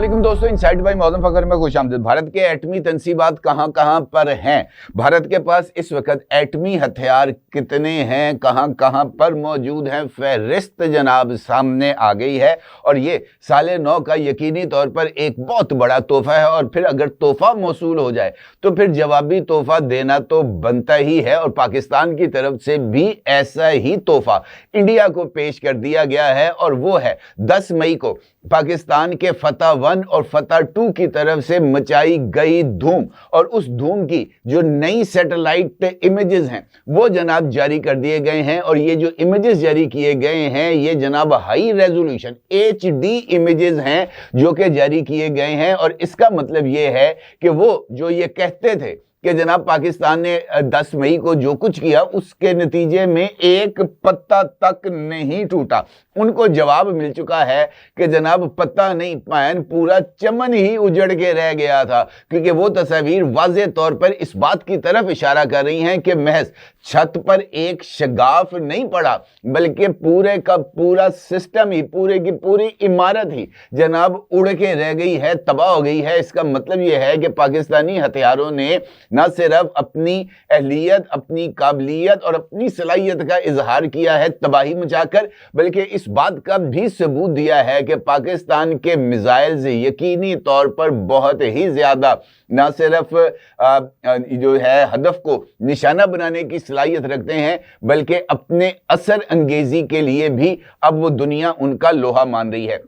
अस्सलाम दोस्तों, inside bye Maujam फखर में खुशामदीद। भारत के एटमी तंसीबात कहां कहां पर हैं? भारत के पास इस वक्त एटमी हथियार कितने हैं, कहां कहां पर मौजूद हैं, फहरिस्त जनाब सामने आ गई है। और ये साले 9 का यकीनी तौर पर एक बहुत बड़ा तोहफा है। और फिर अगर तोहफा मौसूल हो जाए तो फिर जवाबी तोहफा देना तो बनता ही है। और पाकिस्तान की तरफ से भी ऐसा ही तोहफा इंडिया को पेश कर दिया गया है। और वो है 10 मई को पाकिस्तान के फतह 1 और फतह 2 की तरफ से मचाई गई धूम। और उस धूम की जो नई सैटेलाइट इमेजेस हैं वो जनाब जारी कर दिए गए हैं। और ये जो इमेजेस जारी किए गए हैं ये जनाब हाई रेजोल्यूशन HD इमेजेस हैं जो कि जारी किए गए हैं। और इसका मतलब ये है कि वो जो ये कहते थे कि जनाब पाकिस्तान ने 10 मई को जो कुछ किया उसके नतीजे में एक पत्ता तक नहीं टूटा, उनको जवाब मिल चुका है कि जनाब पत्ता नहीं पायन, पूरा चमन ही उजड़ के रह गया था। क्योंकि वो तस्वीर वाज़े तौर पर इस बात की तरफ इशारा कर रही हैं कि महज छत पर एक शगाफ नहीं पड़ा बल्कि पूरे का पूरा सिस्टम ही, पूरे की पूरी इमारत ही जनाब उड़ के रह गई है, तबाह हो गई है। इसका मतलब यह है कि पाकिस्तानी हथियारों ने न सिर्फ अपनी अहलियत, अपनी काबिलियत और अपनी सलाहियत का इजहार किया है तबाही मचाकर, बल्कि इस बात का भी सबूत दिया है कि पाकिस्तान के मिसाइल्स यकीनी तौर पर बहुत ही ज्यादा न सिर्फ जो है हदफ को निशाना बनाने की सलाहियत रखते हैं बल्कि अपने असर अंगेजी के लिए भी अब वो दुनिया उनका लोहा मान रही है।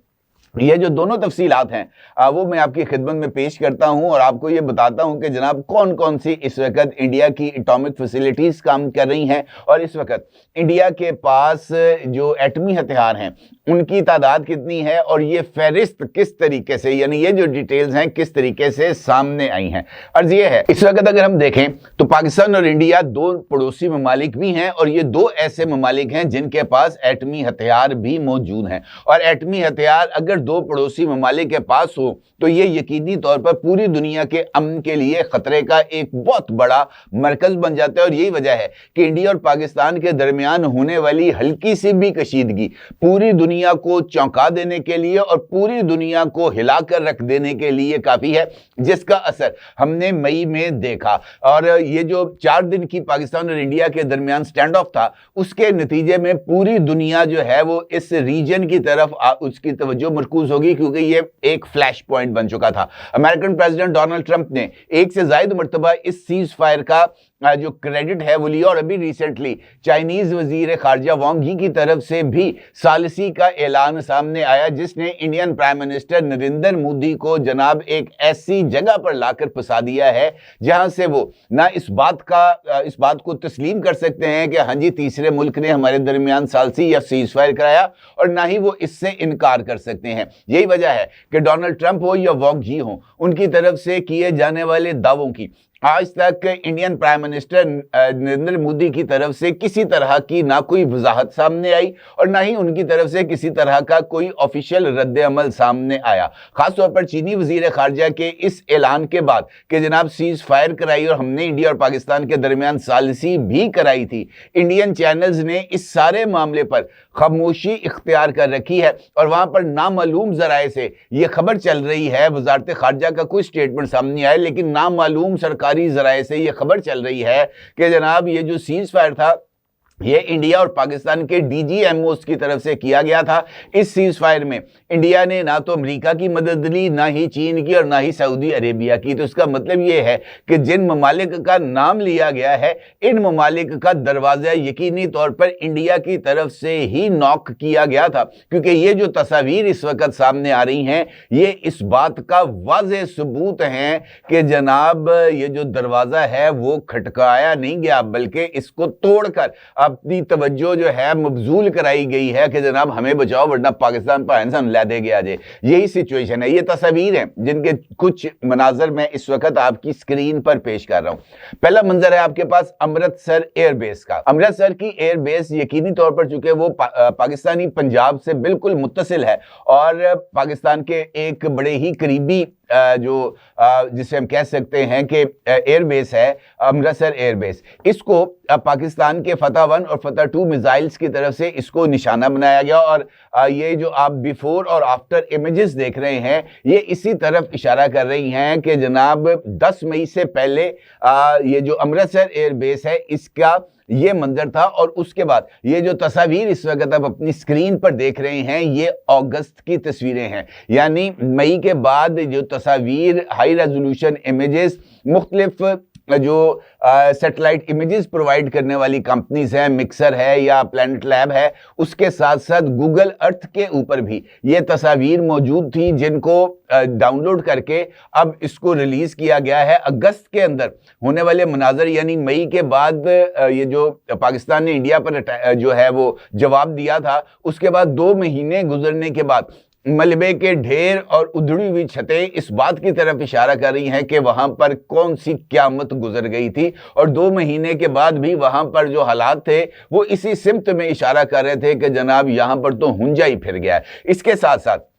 ये जो दोनों तफसीलात हैं वो मैं आपकी खिदमत में पेश करता हूं और आपको ये बताता हूं कि जनाब कौन कौन सी इस वक्त इंडिया की एटॉमिक फैसिलिटीज़ काम कर रही हैं और इस वक्त इंडिया के पास जो एटमी हथियार हैं उनकी तादाद कितनी है और ये फहरिस्त किस तरीके से, यानी ये जो डिटेल्स हैं किस तरीके से सामने आई हैं। अर्ज ये है, इस वक्त अगर हम देखें तो पाकिस्तान और इंडिया दो पड़ोसी ममालिक भी हैं और ये दो ऐसे ममालिक हैं जिनके पास एटमी हथियार भी मौजूद हैं। और एटमी हथियार अगर दो पड़ोसी ममालिक के पास हो तो ये यकीनी तौर पर पूरी दुनिया के अमन के लिए खतरे का एक बहुत बड़ा मरकज बन जाता है। और यही वजह है कि इंडिया और पाकिस्तान के दरमियान होने वाली हल्की सी भी कशीदगी पूरी दुनिया को चौंका देने के लिए और पूरी दुनिया को हिलाकर रख देने के लिए काफी है, जिसका असर हमने मई में देखा। और ये जो 4 दिन की पाकिस्तान और इंडिया के दरमियान स्टैंड ऑफ था उसके नतीजे में पूरी दुनिया जो है वो इस रीजन की तरफ उसकी तवज्जो मरकूज होगी, क्योंकि ये एक फ्लैश पॉइंट बन चुका था। अमेरिकन प्रेसिडेंट डोनाल्ड ट्रंप ने एक से ज्यादा मरतबा इस सीज फायर का जो क्रेडिट है वो लिया और अभी रिसेंटली चाइनीज वजीर खारजा वांग यी की तरफ से भी सालिसी का ऐलान सामने आया, जिसने Indian prime minister Narendra Modi को जनाब एक ऐसी जगह पर लाकर फंसा दिया है जहां से वो ना इस बात को तस्लीम कर सकते हैं कि हाँ जी तीसरे मुल्क ने हमारे दरमियान सालिसी या सीज फायर कराया, और ना ही वो इससे इनकार कर सकते हैं। यही वजह है कि डोनाल्ड ट्रंप हो या वांग यी हो, उनकी तरफ से किए जाने वाले दावों की आज तक Indian prime minister Narendra Modi की तरफ से किसी तरह की ना कोई वजाहत सामने आई और ना ही उनकी तरफ से किसी तरह का कोई ऑफिशियल रद्द अमल सामने आया। खासतौर पर चीनी वजीर खारजा के इस ऐलान के बाद कि जनाब सीज फायर कराई और हमने इंडिया और पाकिस्तान के दरमियान सालिसी भी कराई थी, इंडियन चैनल्स ने इस सारे मामले पर खामोशी इख्तियार कर रखी है और वहां पर नामालूम जराए से यह खबर चल रही है, वजारत खारजा का कोई स्टेटमेंट सामने आया लेकिन नामालूम सरकारी जराए से यह खबर चल रही है कि जनाब ये जो सीज फायर था ये इंडिया और पाकिस्तान के DGMOs की तरफ से किया गया था। इस सीज फायर में इंडिया ने ना तो अमेरिका की मदद ली, ना ही चीन की और ना ही सऊदी अरेबिया की। तो इसका मतलब ये है कि जिन ममालिक का नाम लिया गया है इन ममालिक का दरवाजा यकीनी तौर पर इंडिया की तरफ से ही नॉक किया गया था, क्योंकि ये जो तस्वीर इस वक्त सामने आ रही हैं ये इस बात का वाज़ेह सबूत है कि जनाब ये जो दरवाजा है वो खटकाया नहीं गया बल्कि इसको तोड़कर अपनी तवज्जो जो है मबजूल कराई गई है कि जनाब हमें बचाओ वरना पाकिस्तान पर इंसान ला दे गया जे। यही सिचुएशन है। ये तस्वीर है जिनके कुछ मनाजर मैं इस वक्त आपकी स्क्रीन पर पेश कर रहा हूं। पहला मंजर है आपके पास अमृतसर एयरबेस का। अमृतसर की एयरबेस यकीनी तौर पर चूंकि वो पाकिस्तानी पंजाब से बिल्कुल मुत्तसिल है और पाकिस्तान के एक बड़े ही करीबी जो जिसे हम कह सकते हैं कि एयरबेस है, अमृतसर एयरबेस, इसको पाकिस्तान के फतह 1 और फतह 2 मिसाइल्स की तरफ से इसको निशाना बनाया गया। और ये जो आप बिफोर और आफ्टर इमेजेस देख रहे हैं, ये इसी तरफ इशारा कर रही हैं कि जनाब 10 मई से पहले ये जो अमृतसर एयरबेस है इसका ये मंजर था। और उसके बाद ये जो तस्वीर इस वक्त आप अपनी स्क्रीन पर देख रहे हैं, ये अगस्त की तस्वीरें हैं, यानी मई के बाद जो तस्वीर हाई रेजोल्यूशन इमेजेस मुख्तलिफ जो सैटेलाइट इमेजेस प्रोवाइड करने वाली कंपनीज हैं, मिक्सर है या प्लैनेट लैब है, उसके साथ साथ गूगल अर्थ के ऊपर भी ये तस्वीर मौजूद थी, जिनको डाउनलोड करके अब इसको रिलीज किया गया है। अगस्त के अंदर होने वाले मनाजर, यानी मई के बाद ये जो पाकिस्तान ने इंडिया पर जो है वो जवाब दिया था, उसके बाद 2 महीने गुजरने के बाद मलबे के ढेर और उधड़ी हुई छतें इस बात की तरफ इशारा कर रही हैं कि वहां पर कौन सी क़यामत गुजर गई थी। और 2 महीने के बाद भी वहां पर जो हालात थे वो इसी सिमत में इशारा कर रहे थे कि जनाब यहां पर तो हुंजा ही फिर गया है। इसके साथ साथ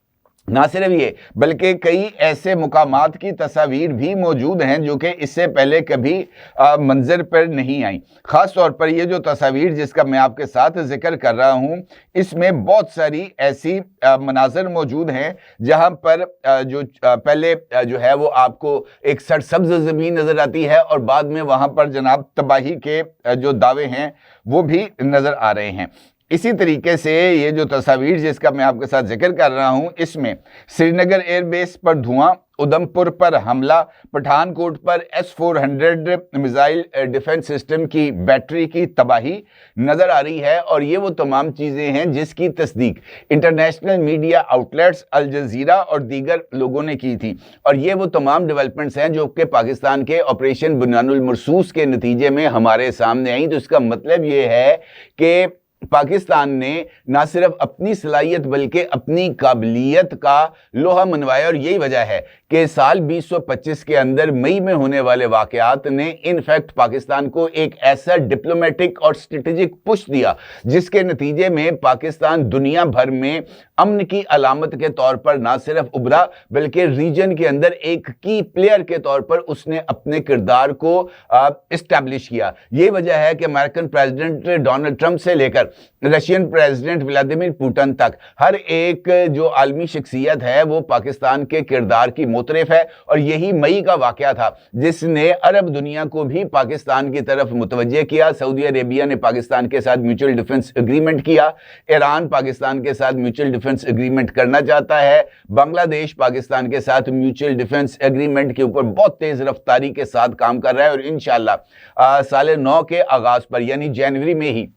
ना सिर्फ ये, बल्कि कई ऐसे मुकामात की तस्वीर भी मौजूद हैं जो कि इससे पहले कभी मंजर पर नहीं आई। ख़ास तौर पर ये जो तस्वीर जिसका मैं आपके साथ जिक्र कर रहा हूँ, इसमें बहुत सारी ऐसी मनाजर मौजूद हैं जहाँ पर जो पहले जो है वो आपको एक सरसब्ज ज़मीन नज़र आती है और बाद में वहाँ पर जनाब तबाही के जो दावे हैं वो भी नज़र आ रहे हैं। इसी तरीके से ये जो तस्वीर जिसका मैं आपके साथ जिक्र कर रहा हूं, इसमें श्रीनगर एयरबेस पर धुआं, उधमपुर पर हमला, पठानकोट पर S-400 मिसाइल डिफेंस सिस्टम की बैटरी की तबाही नजर आ रही है। और ये वो तमाम चीज़ें हैं जिसकी तस्दीक इंटरनेशनल मीडिया आउटलेट्स अल जजीरा और दीगर लोगों ने की थी। और ये वो तमाम डेवलपमेंट्स हैं जो कि पाकिस्तान के ऑपरेशन बुनियानुल मरसूस के नतीजे में हमारे सामने आई। तो इसका मतलब ये है कि पाकिस्तान ने ना सिर्फ अपनी सलाहियत बल्कि अपनी काबिलियत का लोहा मनवाया। और यही वजह है कि साल 2025 के अंदर मई में होने वाले वाकयात ने इनफैक्ट पाकिस्तान को एक ऐसा डिप्लोमेटिक और स्ट्रेटेजिक पुश दिया जिसके नतीजे में पाकिस्तान दुनिया भर में अमन की अलामत के तौर पर ना सिर्फ उभरा बल्कि रीजन के अंदर एक की प्लेयर के तौर पर उसने अपने किरदार को इस्टेब्लिश किया। ये वजह है कि अमेरिकन प्रेसिडेंट डोनाल्ड ट्रंप से लेकर रशियन प्रेसिडेंट व्लादिमीर पुतिन तक हर एक जो आलमी शख्सियत है वो पाकिस्तान के किरदार की मुतरिफ है। और यही मई का वाकया था जिसने अरब दुनिया को भी पाकिस्तान की तरफ मुतवज्जे किया। सऊदी अरेबिया ने पाकिस्तान के साथ म्यूचुअल डिफेंस एग्रीमेंट किया, ईरान पाकिस्तान के साथ म्यूचुअल डिफेंस एग्रीमेंट करना चाहता है, बांग्लादेश पाकिस्तान के साथ म्यूचुअल डिफेंस एग्रीमेंट के ऊपर बहुत तेज रफ्तारी के साथ काम कर रहा है। और इंशाअल्लाह साल 9 के आगाज पर यानी जनवरी में ही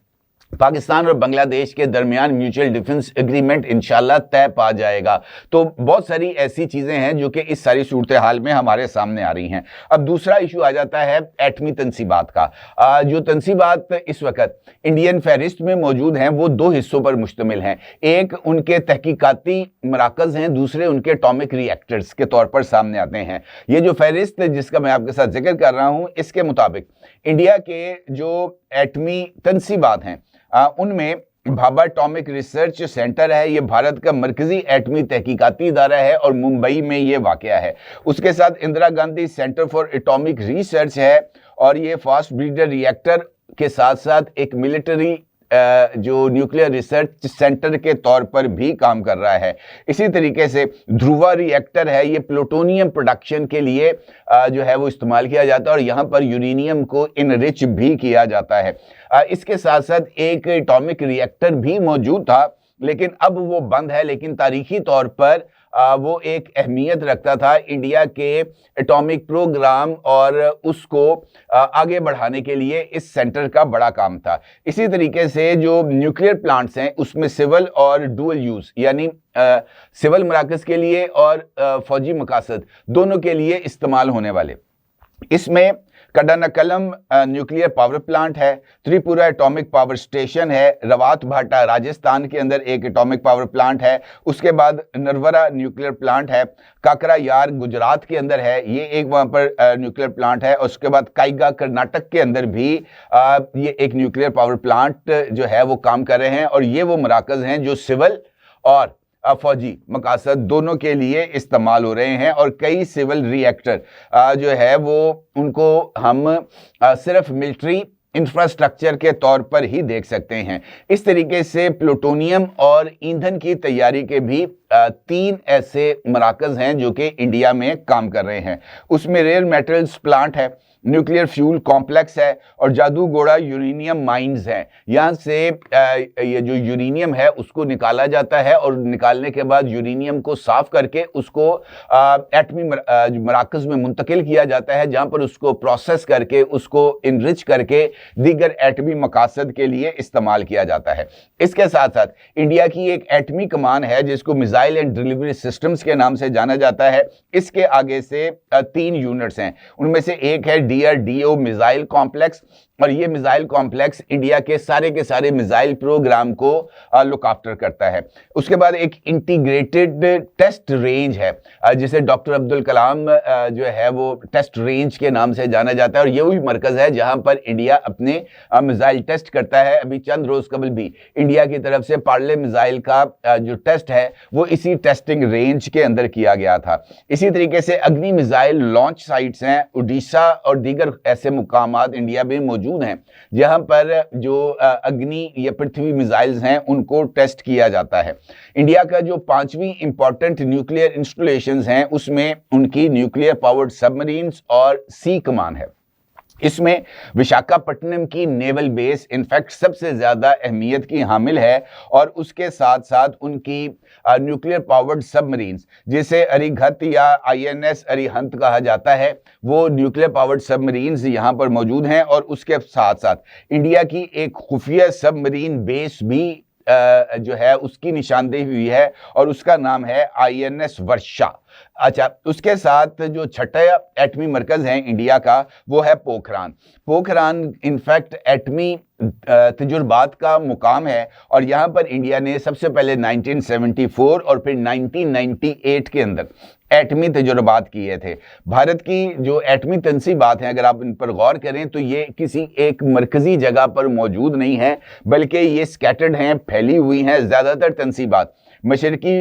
पाकिस्तान और बांग्लादेश के दरमियान म्यूचुअल डिफेंस एग्रीमेंट इंशाल्लाह तय पा जाएगा। तो बहुत सारी ऐसी चीजें हैं जो कि इस सारी सूरत हाल में हमारे सामने आ रही हैं। अब दूसरा इशू आ जाता है एटमी तनसीबात का। जो तनसीबात इस वक्त इंडियन फहरिस्त में मौजूद हैं वो 2 हिस्सों पर मुश्तमिल हैं। एक उनके तहकीकाती मराकज़ हैं, दूसरे उनके एटॉमिक रिएक्टर्स के तौर पर सामने आते हैं। ये जो फहरिस्त जिसका मैं आपके साथ जिक्र कर रहा हूँ, इसके मुताबिक इंडिया के जो एटमी तनसीबात हैं उनमें भाभा एटॉमिक रिसर्च सेंटर है, ये भारत का मरकजी एटमी तहकीकाती इदारा है और मुंबई में ये वाक़या है। उसके साथ Indira Gandhi centre for atomic research है और ये फास्ट ब्रीडर रिएक्टर के साथ साथ एक मिलिट्री जो न्यूक्लियर रिसर्च सेंटर के तौर पर भी काम कर रहा है। इसी तरीके से ध्रुवा रिएक्टर है, ये प्लूटोनियम प्रोडक्शन के लिए जो है वो इस्तेमाल किया जाता है और यहाँ पर यूरेनियम को इनरिच भी किया जाता है। इसके साथ साथ एक एटॉमिक रिएक्टर भी मौजूद था लेकिन अब वो बंद है, लेकिन तारीखी तौर पर वो एक अहमियत रखता था इंडिया के एटॉमिक प्रोग्राम और उसको आगे बढ़ाने के लिए इस सेंटर का बड़ा काम था। इसी तरीके से जो न्यूक्लियर प्लांट्स हैं उसमें सिविल और डुअल यूज़ यानी सिविल मराकज़ के लिए और फौजी मकासद दोनों के लिए इस्तेमाल होने वाले, इसमें कडानकलम न्यूक्लियर पावर प्लांट है, त्रिपुरा एटॉमिक पावर स्टेशन है, रवात भाटा राजस्थान के अंदर एक एटॉमिक पावर प्लांट है, उसके बाद नरवरा न्यूक्लियर प्लांट है, काकरा यार गुजरात के अंदर है, ये एक वहाँ पर न्यूक्लियर प्लांट है। उसके बाद काइगा कर्नाटक के अंदर भी ये एक न्यूक्लियर पावर प्लांट जो है वो काम कर रहे हैं और ये वो मराकज़ हैं जो सिविल और फौजी मकासद दोनों के लिए इस्तेमाल हो रहे हैं। और कई सिविल रिएक्टर जो है वो उनको हम सिर्फ मिलिट्री इंफ्रास्ट्रक्चर के तौर पर ही देख सकते हैं। इस तरीके से प्लूटोनियम और ईंधन की तैयारी के भी 3 ऐसे मराकज हैं जो कि इंडिया में काम कर रहे हैं। उसमें रेयर मेटल्स प्लांट है, न्यूक्लियर फ्यूल कॉम्प्लेक्स है और जादूगोड़ा यूरेनियम माइंस हैं। यहाँ से ये जो यूरेनियम है उसको निकाला जाता है और निकालने के बाद यूरेनियम को साफ करके उसको एटमी मराकज में मुंतकिल किया जाता है, जहाँ पर उसको प्रोसेस करके उसको इनरिच करके दीगर एटमी मकासद के लिए इस्तेमाल किया जाता है। इसके साथ साथ इंडिया की एक एटमी कमान है जिसको मिसाइल एंड डिलीवरी सिस्टम्स के नाम से जाना जाता है। इसके आगे से 3 यूनिट्स हैं, उनमें से एक है DRDO मिसाइल कॉम्प्लेक्स, और ये मिसाइल कॉम्प्लेक्स इंडिया के सारे मिसाइल प्रोग्राम को लुक आफ्टर करता है। उसके बाद एक इंटीग्रेटेड टेस्ट रेंज है जिसे डॉक्टर अब्दुल कलाम जो है वो टेस्ट रेंज के नाम से जाना जाता है, और ये वही मरकज है जहां पर इंडिया अपने मिसाइल टेस्ट करता है। अभी चंद रोज कबल भी इंडिया की तरफ से पार्ले मिसाइल का जो टेस्ट है वो इसी टेस्टिंग रेंज के अंदर किया गया था। इसी तरीके से अग्नि मिसाइल लॉन्च साइट्स हैं उड़ीसा और दीगर ऐसे मुकामात इंडिया में मौजूद हैं जहां पर जो अग्नि या पृथ्वी मिसाइल्स हैं उनको टेस्ट किया जाता है। इंडिया का जो 5वीं इंपॉर्टेंट न्यूक्लियर इंस्टॉलेशंस हैं उसमें उनकी न्यूक्लियर पावर्ड सबमरीन्स और सी कमान है। इसमें विशाखापट्टनम की नेवल बेस इनफैक्ट सबसे ज्यादा अहमियत की हामिल है, और उसके साथ साथ उनकी न्यूक्लियर पावर्ड सबमरीन्स जिसे अरिहंत या INS अरिहंत कहा जाता है, वो न्यूक्लियर पावर्ड सबमरीन्स यहाँ पर मौजूद हैं। और उसके साथ साथ इंडिया की एक खुफिया सबमरीन बेस भी जो है उसकी निशानदेही हुई है और उसका नाम है INS वर्षा। अच्छा, उसके साथ जो छठा एटमी मरकज है इंडिया का वो है पोखरान। पोखरान इनफैक्ट एटमी तजुर्बात का मुकाम है, और यहाँ पर इंडिया ने सबसे पहले 1974 और फिर 1998 के अंदर एटमी तजुर्बात किए थे। भारत की जो एटमी तंसीबात हैं अगर आप इन पर गौर करें तो ये किसी एक मरकजी जगह पर मौजूद नहीं है, बल्कि ये स्कैटर्ड हैं, फैली हुई हैं। ज़्यादातर तंसीबात मशरकी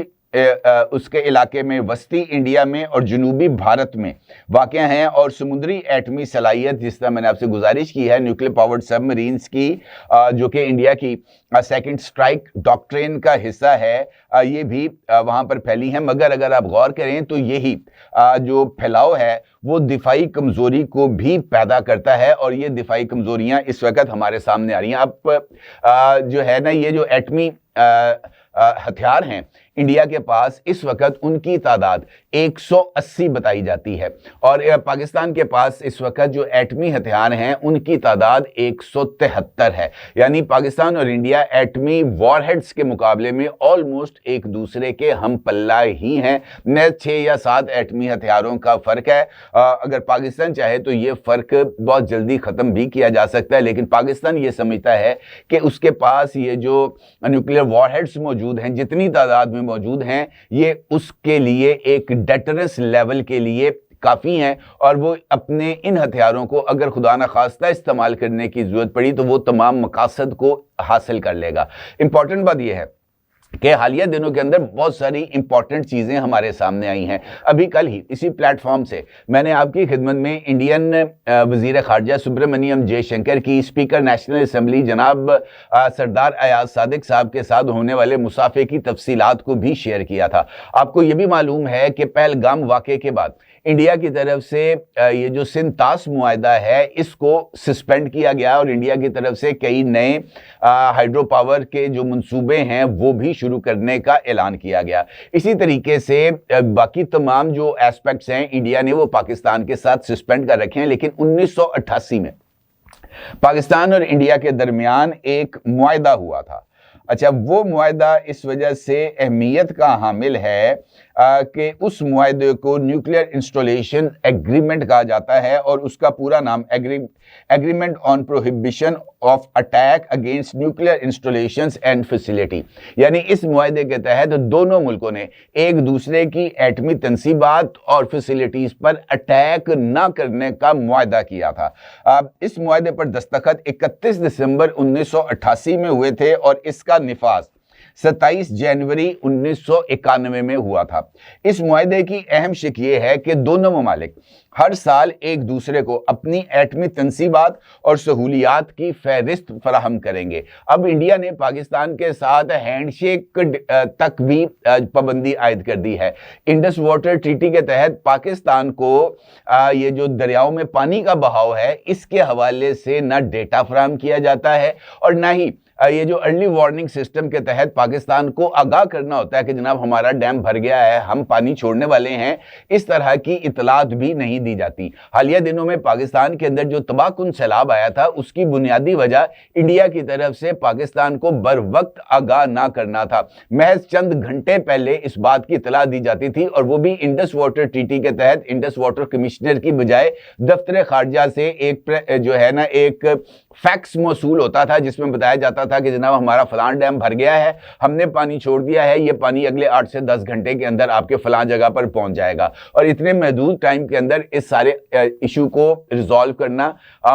उसके इलाके में, वस्ती इंडिया में और जनूबी भारत में वाक़या हैं, और समुद्री एटमी सलाहियत जिस तरह मैंने आपसे गुजारिश की है न्यूक्लियर पावर्ड सबमरीन्स की जो कि इंडिया की सेकंड स्ट्राइक डॉक्ट्रिन का हिस्सा है, ये भी वहाँ पर फैली हैं। मगर अगर आप गौर करें तो यही जो फैलाव है वो दिफाई कमज़ोरी को भी पैदा करता है, और ये दिफाई कमज़ोरियाँ इस वक्त हमारे सामने आ रही हैं। आप जो है ना ये जो एटमी हथियार हैं इंडिया के पास इस वक्त उनकी तादाद 180 बताई जाती है, और पाकिस्तान के पास इस वक्त जो एटमी हथियार हैं उनकी तादाद 173 है। यानी पाकिस्तान और इंडिया एटमी वॉरहेड्स के मुकाबले में ऑलमोस्ट एक दूसरे के हम पल्ला ही हैं। न 6 या 7 एटमी हथियारों का फ़र्क है। अगर पाकिस्तान चाहे तो ये फ़र्क बहुत जल्दी ख़त्म भी किया जा सकता है, लेकिन पाकिस्तान ये समझता है कि उसके पास ये जो न्यूक्लियर वॉरहेड्स मौजूद हैं, जितनी तादाद में मौजूद हैं, ये उसके लिए एक डेटरेंस लेवल के लिए काफ़ी हैं, और वो अपने इन हथियारों को अगर खुदा न खास्ता इस्तेमाल करने की ज़रूरत पड़ी तो वो तमाम मकासद को हासिल कर लेगा। इंपॉर्टेंट बात यह है कि हालिया दिनों के अंदर बहुत सारी इंपॉर्टेंट चीज़ें हमारे सामने आई हैं। अभी कल ही इसी प्लेटफॉर्म से मैंने आपकी खिदमत में इंडियन वज़ीर ख़ारजा सुब्रमण्यम जयशंकर की स्पीकर नेशनल असम्बली जनाब सरदार अयाज सादिक साहब के साथ होने वाले मुसाफे की तफसीलात को भी शेयर किया था। आपको ये भी मालूम है कि पहलगाम वाक़े के बाद इंडिया की तरफ से ये जो सिंतास मुआहदा है इसको सस्पेंड किया गया, और इंडिया की तरफ से कई नए हाइड्रो पावर के जो मंसूबे हैं वो भी शुरू करने का ऐलान किया गया। इसी तरीके से बाकी तमाम जो एस्पेक्ट्स हैं इंडिया ने वो पाकिस्तान के साथ सस्पेंड कर रखे हैं, लेकिन 1988 में पाकिस्तान और इंडिया के दरमियान एक मुआहदा हुआ था। अच्छा, वो मुआहदा इस वजह से अहमियत का हामिल है कि उस मुआहदे को न्यूक्लियर इंस्टॉलेशन एग्रीमेंट कहा जाता है, और उसका पूरा नाम agreement on prohibition of attack against nuclear installations and facility. यानी इस मुआहदे के तहत दोनों मुल्कों ने एक दूसरे की एटमी तंसीबात और फैसिलिटीज पर अटैक न करने का मुआहदा किया था। इस मुआहदे पर दस्तखत 31 दिसंबर 1988 में हुए थे, और इसका निफाज 27 जनवरी 1991 में हुआ था। इस मुआहदे की अहम शिक ये है कि दोनों ममालिक हर साल एक दूसरे को अपनी एटमी तनसीबात और सहूलियात की फहरिस्त फराहम करेंगे। अब इंडिया ने पाकिस्तान के साथ हैंडशेक तक भी पाबंदी आयद कर दी है। इंडस वाटर ट्रीटी के तहत पाकिस्तान को ये जो दरियाओं में पानी का बहाव है इसके हवाले से न डेटा फराहम किया जाता है और न ही ये जो अर्ली वार्निंग सिस्टम के तहत पाकिस्तान को आगाह करना होता है कि जनाब हमारा डैम भर गया है, हम पानी छोड़ने वाले हैं, इस तरह की इतलात भी नहीं दी जाती। हालिया दिनों में पाकिस्तान के अंदर जो तबाहकुन सैलाब आया था उसकी बुनियादी वजह इंडिया की तरफ से पाकिस्तान को बर वक्त आगाह ना करना था। महज चंद घंटे पहले इस बात की इतला दी जाती थी और वो भी इंडस वाटर ट्रीटी के तहत इंडस वाटर कमिश्नर की बजाय दफ्तर खारजा से एक फैक्स मौसूल होता था जिसमें बताया जाता था कि जनाब हमारा फलां डैम भर गया है, हमने पानी छोड़ दिया है, ये पानी अगले 8 से 10 घंटे के अंदर आपके फलां जगह पर पहुंच जाएगा। और इतने महदूद टाइम के अंदर इस सारे इशू को रिजॉल्व करना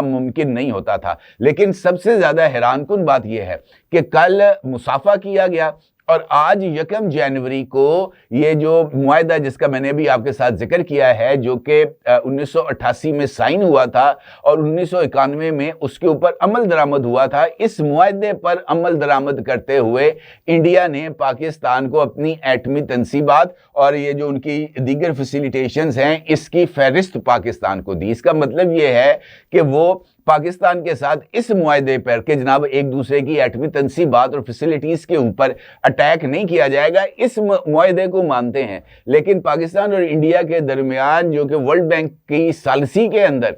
मुमकिन नहीं होता था। लेकिन सबसे ज्यादा हैरानकुन बात यह है कि कल मुसाफा किया गया और आज 1 जनवरी को ये जो मुआहदा जिसका मैंने भी आपके साथ जिक्र किया है जो कि 1988 में साइन हुआ था और 1991 में उसके ऊपर अमल दरामद हुआ था, इस मुआहदे पर अमल दरामद करते हुए इंडिया ने पाकिस्तान को अपनी एटमी तनसीबात और ये जो उनकी दीगर फैसिलिटेशंस हैं इसकी फहरिस्त पाकिस्तान को दी। इसका मतलब ये है कि वो पाकिस्तान के साथ इस मुआहदे पर कि जनाब एक दूसरे की एटमी तनसीबात और फैसिलिटीज के ऊपर अटैक नहीं किया जाएगा, इस मुआहदे को मानते हैं। लेकिन पाकिस्तान और इंडिया के दरमियान जो कि वर्ल्ड बैंक की सालसी के अंदर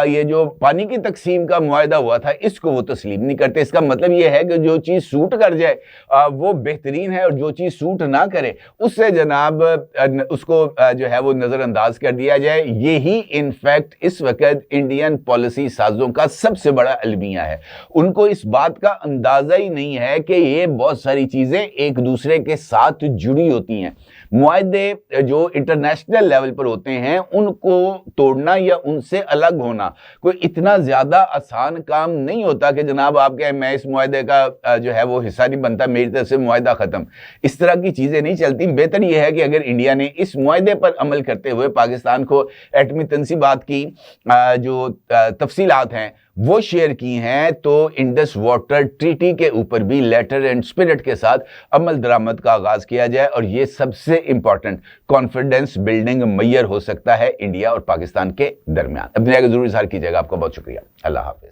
ये जो पानी की तकसीम का मुआहदा हुआ था इसको वो तस्लीम नहीं करते। इसका मतलब ये है कि जो चीज़ सूट कर जाए वो बेहतरीन है और जो चीज़ सूट ना करे उससे जनाब उसको जो है वो नज़रअंदाज कर दिया जाए। यही इनफैक्ट इस वक्त इंडियन पॉलिसी साजों का सबसे बड़ा अलमिया है। उनको इस बात का अंदाज़ा ही नहीं है कि ये बहुत सारी चीज़ें एक दूसरे के साथ जुड़ी होती हैं। मुआहदे जो इंटरनेशनल लेवल पर होते हैं उनको तोड़ना या उनसे अलग होना कोई इतना ज्यादा आसान काम नहीं होता कि जनाब आप कहें मैं इस मुआहदे का जो है वो हिस्सा नहीं बनता, मेरी तरफ से मुआहदा खत्म। इस तरह की चीजें नहीं चलती। बेहतर यह है कि अगर इंडिया ने इस मुआहदे पर अमल करते हुए पाकिस्तान को एटमी तनसीबात की जो तफसीलात हैं वो शेयर की हैं तो इंडस वाटर ट्रीटी के ऊपर भी लेटर एंड स्पिरिट के साथ अमल दरामद का आगाज किया जाए और ये सबसे इंपॉर्टेंट कॉन्फिडेंस बिल्डिंग मैयर हो सकता है इंडिया और पाकिस्तान के दरमियान। अपने जरूर इजहार कीजिएगा। आपका बहुत शुक्रिया। अल्लाह हाफिज।